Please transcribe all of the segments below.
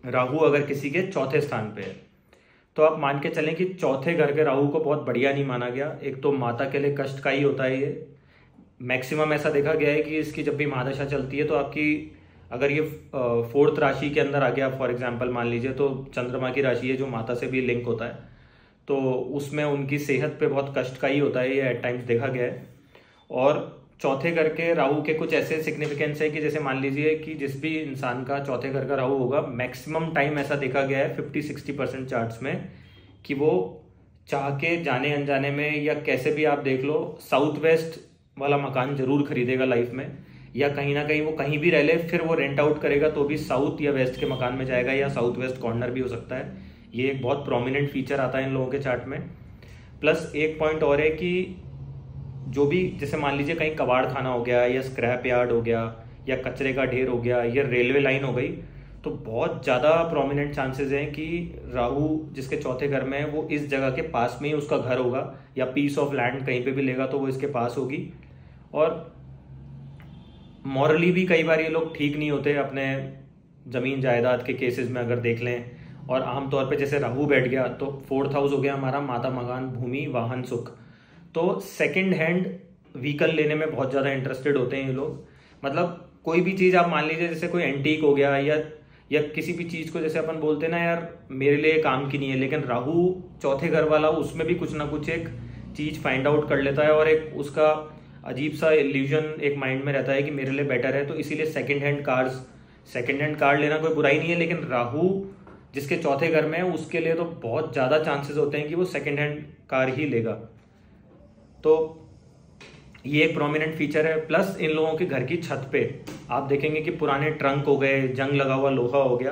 राहु अगर किसी के चौथे स्थान पे है तो आप मान के चलें कि चौथे घर के राहु को बहुत बढ़िया नहीं माना गया। एक तो माता के लिए कष्ट का ही होता है ये। मैक्सिमम ऐसा देखा गया है कि इसकी जब भी महादशा चलती है तो आपकी अगर ये फोर्थ राशि के अंदर आ गया, फॉर एग्जांपल मान लीजिए तो चंद्रमा की राशि है जो माता से भी लिंक होता है, तो उसमें उनकी सेहत पे बहुत कष्ट का ही होता है, ये एट टाइम्स देखा गया है। और चौथे घर के राहु के कुछ ऐसे सिग्निफिकेंस है कि जैसे मान लीजिए कि जिस भी इंसान का चौथे घर का राहु होगा, मैक्सिमम टाइम ऐसा देखा गया है 50-60% चार्ट्स में कि वो चाह के जाने अनजाने में या कैसे भी आप देख लो साउथ वेस्ट वाला मकान जरूर खरीदेगा लाइफ में, या कहीं ना कहीं वो कहीं भी रह ले फिर वो रेंट आउट करेगा तो भी साउथ या वेस्ट के मकान में जाएगा, या साउथ वेस्ट कॉर्नर भी हो सकता है। ये एक बहुत प्रोमिनेंट फीचर आता है इन लोगों के चार्ट में। प्लस एक पॉइंट और है कि जो भी जैसे मान लीजिए कहीं कबाड़ खाना हो गया या स्क्रैप यार्ड हो गया या कचरे का ढेर हो गया या रेलवे लाइन हो गई, तो बहुत ज़्यादा प्रोमिनेंट चांसेस हैं कि राहु जिसके चौथे घर में है वो इस जगह के पास में ही उसका घर होगा, या पीस ऑफ लैंड कहीं पे भी लेगा तो वो इसके पास होगी। और मॉरली भी कई बार ये लोग ठीक नहीं होते अपने ज़मीन जायदाद के केसेस में अगर देख लें। और आमतौर पे जैसे राहु बैठ गया तो 4th हाउस हो गया हमारा माता, मकान, भूमि, वाहन, सुख। तो सेकंड हैंड व्हीकल लेने में बहुत ज़्यादा इंटरेस्टेड होते हैं ये लोग। मतलब कोई भी चीज़ आप मान लीजिए जैसे कोई एंटीक हो गया या किसी भी चीज़ को जैसे अपन बोलते हैं ना यार मेरे लिए काम की नहीं है, लेकिन राहु चौथे घर वाला उसमें भी कुछ ना कुछ एक चीज़ फाइंड आउट कर लेता है और एक उसका अजीब सा इल्यूजन एक माइंड में रहता है कि मेरे लिए बेटर है। तो इसीलिए सेकंड हैंड कार लेना कोई बुराई नहीं है, लेकिन राहु जिसके चौथे घर में है उसके लिए तो बहुत ज़्यादा चांसेस होते हैं कि वो सेकंड हैंड कार ही लेगा। तो ये एक प्रोमिनेंट फीचर है। प्लस इन लोगों के घर की छत पे आप देखेंगे कि पुराने ट्रंक हो गए, जंग लगा हुआ लोहा हो गया,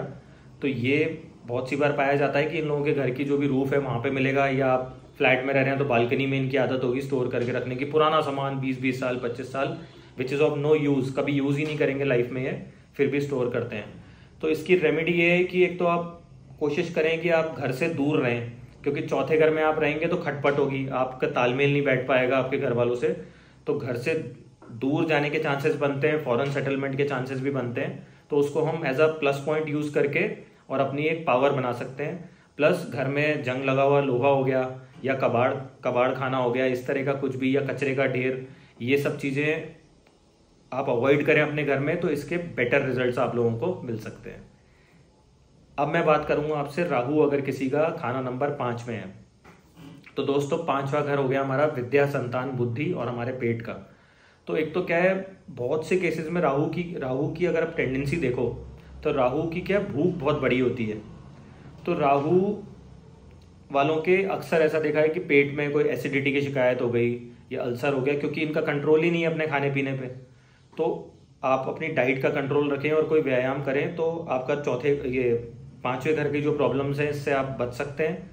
तो ये बहुत सी बार पाया जाता है कि इन लोगों के घर की जो भी रूफ है वहाँ पे मिलेगा, या आप फ्लैट में रह रहे हैं तो बालकनी में इनकी आदत होगी स्टोर करके रखने की पुराना सामान 20-20 साल 25 साल which is of no use, कभी यूज़ ही नहीं करेंगे लाइफ में, ये फिर भी स्टोर करते हैं। तो इसकी रेमेडी ये है कि एक तो आप कोशिश करें कि आप घर से दूर रहें, क्योंकि चौथे घर में आप रहेंगे तो खटपट होगी, आपका तालमेल नहीं बैठ पाएगा आपके घर वालों से, तो घर से दूर जाने के चांसेस बनते हैं, फॉरेन सेटलमेंट के चांसेस भी बनते हैं। तो उसको हम as a plus point use करके और अपनी एक पावर बना सकते हैं। प्लस घर में जंग लगा हुआ लोहा हो गया या कबाड़ खाना हो गया, इस तरह का कुछ भी, या कचरे का ढेर, ये सब चीज़ें आप अवॉइड करें अपने घर में, तो इसके बेटर रिजल्ट्स आप लोगों को मिल सकते हैं। अब मैं बात करूंगा आपसे राहु अगर किसी का खाना नंबर 5 में है, तो दोस्तों 5वां घर हो गया हमारा विद्या, संतान, बुद्धि और हमारे पेट का। तो एक तो क्या है, बहुत से केसेस में राहु की अगर आप टेंडेंसी देखो तो राहु की क्या भूख बहुत बड़ी होती है। तो राहु वालों के अक्सर ऐसा देखा है कि पेट में कोई एसिडिटी की शिकायत हो गई या अल्सर हो गया, क्योंकि इनका कंट्रोल ही नहीं है अपने खाने पीने पे। तो आप अपनी डाइट का कंट्रोल रखें और कोई व्यायाम करें तो आपका 5वें घर की जो प्रॉब्लम्स हैं इससे आप बच सकते हैं।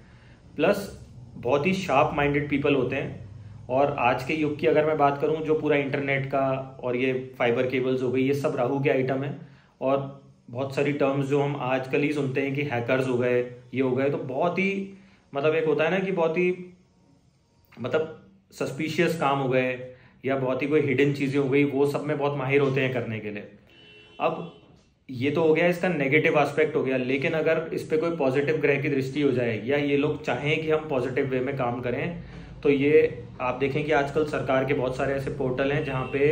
प्लस बहुत ही शार्प माइंडेड पीपल होते हैं। और आज के युग की अगर मैं बात करूं, जो पूरा इंटरनेट का और ये फाइबर केबल्स हो गई, ये सब राहु के आइटम है। और बहुत सारी टर्म्स जो हम आजकल ही सुनते हैं कि हैकर्स हो गए, ये हो गए, तो बहुत ही मतलब एक होता है ना कि बहुत ही मतलब सस्पिशियस काम हो गए या बहुत ही कोई हिडन चीज़ें हो गई, वो सब में बहुत माहिर होते हैं करने के लिए। अब ये तो हो गया इसका नेगेटिव एस्पेक्ट हो गया, लेकिन अगर इस पे कोई पॉजिटिव ग्रह की दृष्टि हो जाए या ये लोग चाहें कि हम पॉजिटिव वे में काम करें, तो ये आप देखें कि आजकल सरकार के बहुत सारे ऐसे पोर्टल हैं जहाँ पे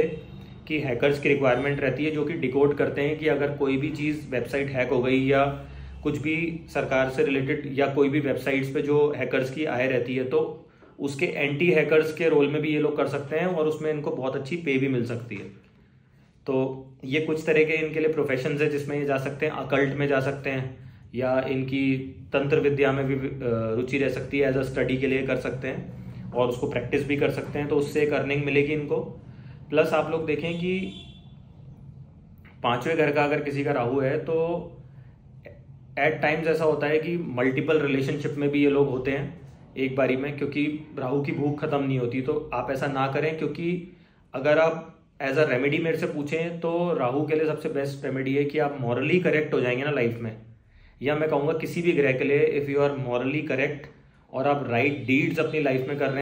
कि हैकर्स की रिक्वायरमेंट रहती है, जो कि डिकोड करते हैं कि अगर कोई भी चीज़ वेबसाइट हैक हो गई या कुछ भी सरकार से रिलेटेड या कोई भी वेबसाइट्स पे जो हैकर्स की आय रहती है, तो उसके एंटी हैकर्स के रोल में भी ये लोग कर सकते हैं और उसमें इनको बहुत अच्छी पे भी मिल सकती है। तो ये कुछ तरह के इनके लिए प्रोफेशंस है जिसमें ये जा सकते हैं, अकल्ट में जा सकते हैं, या इनकी तंत्र विद्या में भी रुचि रह सकती है, एज अ स्टडी के लिए कर सकते हैं और उसको प्रैक्टिस भी कर सकते हैं, तो उससे एक अर्निंग मिलेगी इनको। प्लस आप लोग देखें कि 5वें घर का अगर किसी का राहु है तो एट टाइम्स ऐसा होता है कि मल्टीपल रिलेशनशिप में भी ये लोग होते हैं एक बारी में, क्योंकि राहु की भूख खत्म नहीं होती। तो आप ऐसा ना करें, क्योंकि अगर आप एज अ रेमेडी मेरे से पूछें तो राहु के लिए सबसे बेस्ट रेमेडी है कि आप मॉरली करेक्ट हो जाएंगे ना लाइफ में, या मैं कहूँगा किसी भी ग्रह के लिए, if you are morally correct और आप राइट डीड्स अपनी लाइफ में कर रहे हैं